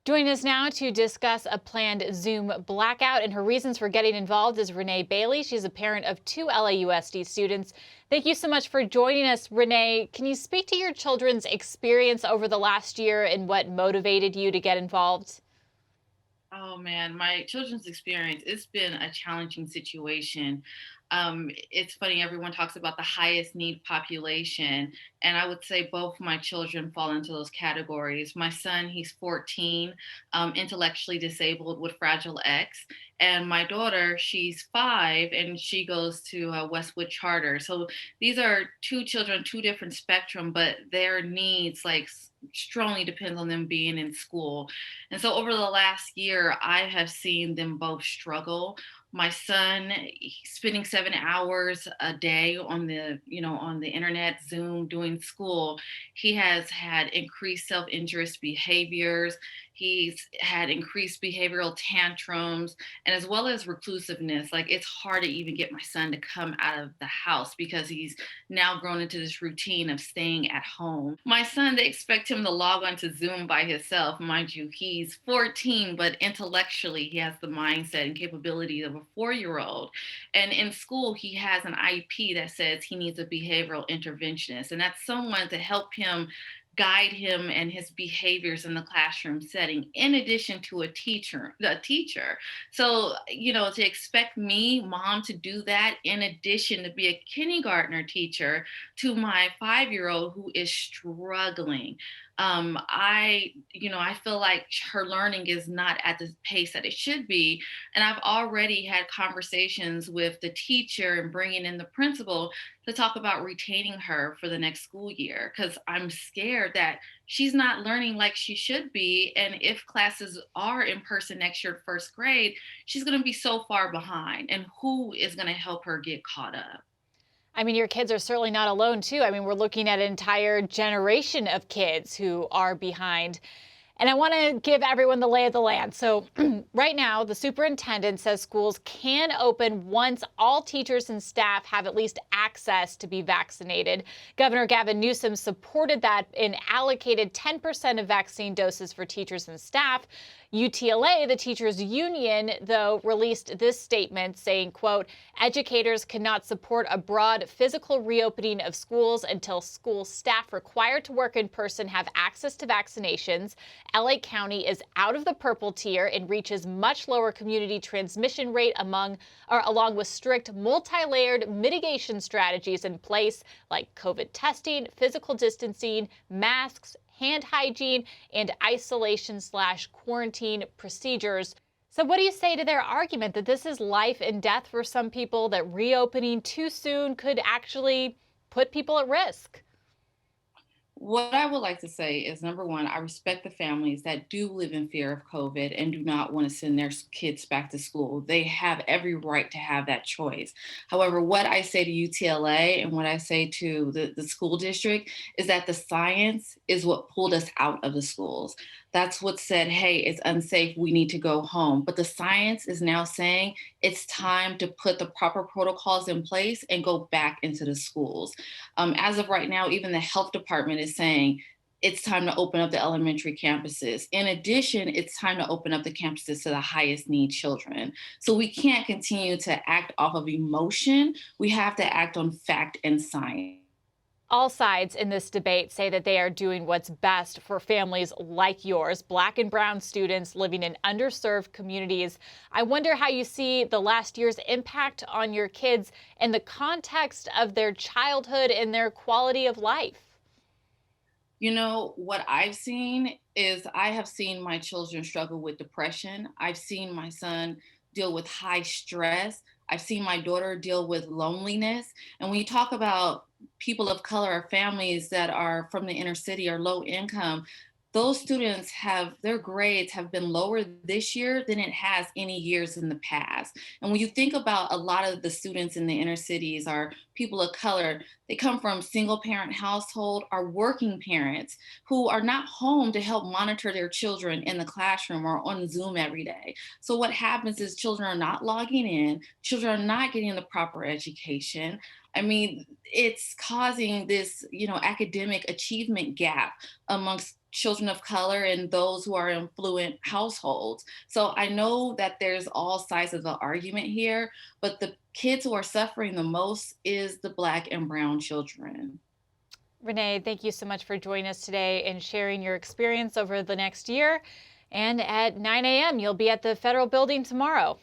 Joining us now to discuss a planned Zoom blackout and her reasons for getting involved is Renee Bailey. She's a parent of two LAUSD students. Thank you so much for joining us, Renee. Can you speak to your children's experience over the last year and what motivated you to get involved? Oh man, my children's experience, it's been a challenging situation. It's funny, everyone talks about the highest need population, and I would say both my children fall into those categories. My son, he's 14, intellectually disabled with Fragile X, and my daughter, she's 5, and she goes to Westwood Charter. So these are two children, two different spectrum, but their needs strongly depends on them being in school. And so over the last year, I have seen them both struggle. My son, he's spending 7 hours a day on the internet, Zoom, doing school. He has had increased self-injurious behaviors. He's had increased behavioral tantrums, and as well as reclusiveness. Like, it's hard to even get my son to come out of the house because he's now grown into this routine of staying at home. My son, they expect him to log on to Zoom by himself. Mind you, he's 14, but intellectually, he has the mindset and capability of a 4 year old. And in school, he has an IEP that says he needs a behavioral interventionist, and that's someone to help him guide him and his behaviors in the classroom setting in addition to a teacher. So, to expect me, mom, to do that in addition to be a kindergartner teacher to my 5 year old who is struggling. I feel like her learning is not at the pace that it should be. And I've already had conversations with the teacher and bringing in the principal to talk about retaining her for the next school year because I'm scared that she's not learning like she should be. And if classes are in person next year, first grade, she's going to be so far behind. And who is going to help her get caught up? I mean, your kids are certainly not alone, too. I mean, we're looking at an entire generation of kids who are behind. And I want to give everyone the lay of the land. So right now, the superintendent says schools can open once all teachers and staff have at least access to be vaccinated. Governor Gavin Newsom supported that and allocated 10% of vaccine doses for teachers and staff. UTLA, the teachers union, though, released this statement saying, quote, educators cannot support a broad physical reopening of schools until school staff required to work in person have access to vaccinations. LA County is out of the purple tier and reaches much lower community transmission rate along with strict multi-layered mitigation strategies in place like COVID testing, physical distancing, masks, hand hygiene, and isolation/quarantine procedures. So what do you say to their argument that this is life and death for some people, that reopening too soon could actually put people at risk? What I would like to say is, number one, I respect the families that do live in fear of COVID and do not want to send their kids back to school. They have every right to have that choice. However, what I say to UTLA and what I say to the school district is that the science is what pulled us out of the schools. That's what said, hey, it's unsafe. We need to go home. But the science is now saying it's time to put the proper protocols in place and go back into the schools. As of right now, even the health department is saying it's time to open up the elementary campuses. In addition, it's time to open up the campuses to the highest need children. So we can't continue to act off of emotion. We have to act on fact and science. All sides in this debate say that they are doing what's best for families like yours, Black and brown students living in underserved communities. I wonder how you see the last year's impact on your kids in the context of their childhood and their quality of life. What I've seen is I have seen my children struggle with depression. I've seen my son deal with high stress. I've seen my daughter deal with loneliness. And when you talk about people of color or families that are from the inner city or low income, those students have their grades have been lower this year than it has any years in the past. And when you think about a lot of the students in the inner cities are people of color, they come from single parent household or working parents who are not home to help monitor their children in the classroom or on Zoom every day. So what happens is children are not logging in, children are not getting the proper education. I mean, it's causing this, academic achievement gap amongst children of color and those who are in affluent households. So I know that there's all sides of the argument here, but the kids who are suffering the most is the Black and brown children. Renee, thank you so much for joining us today and sharing your experience over the next year. And at 9 a.m., you'll be at the federal building tomorrow.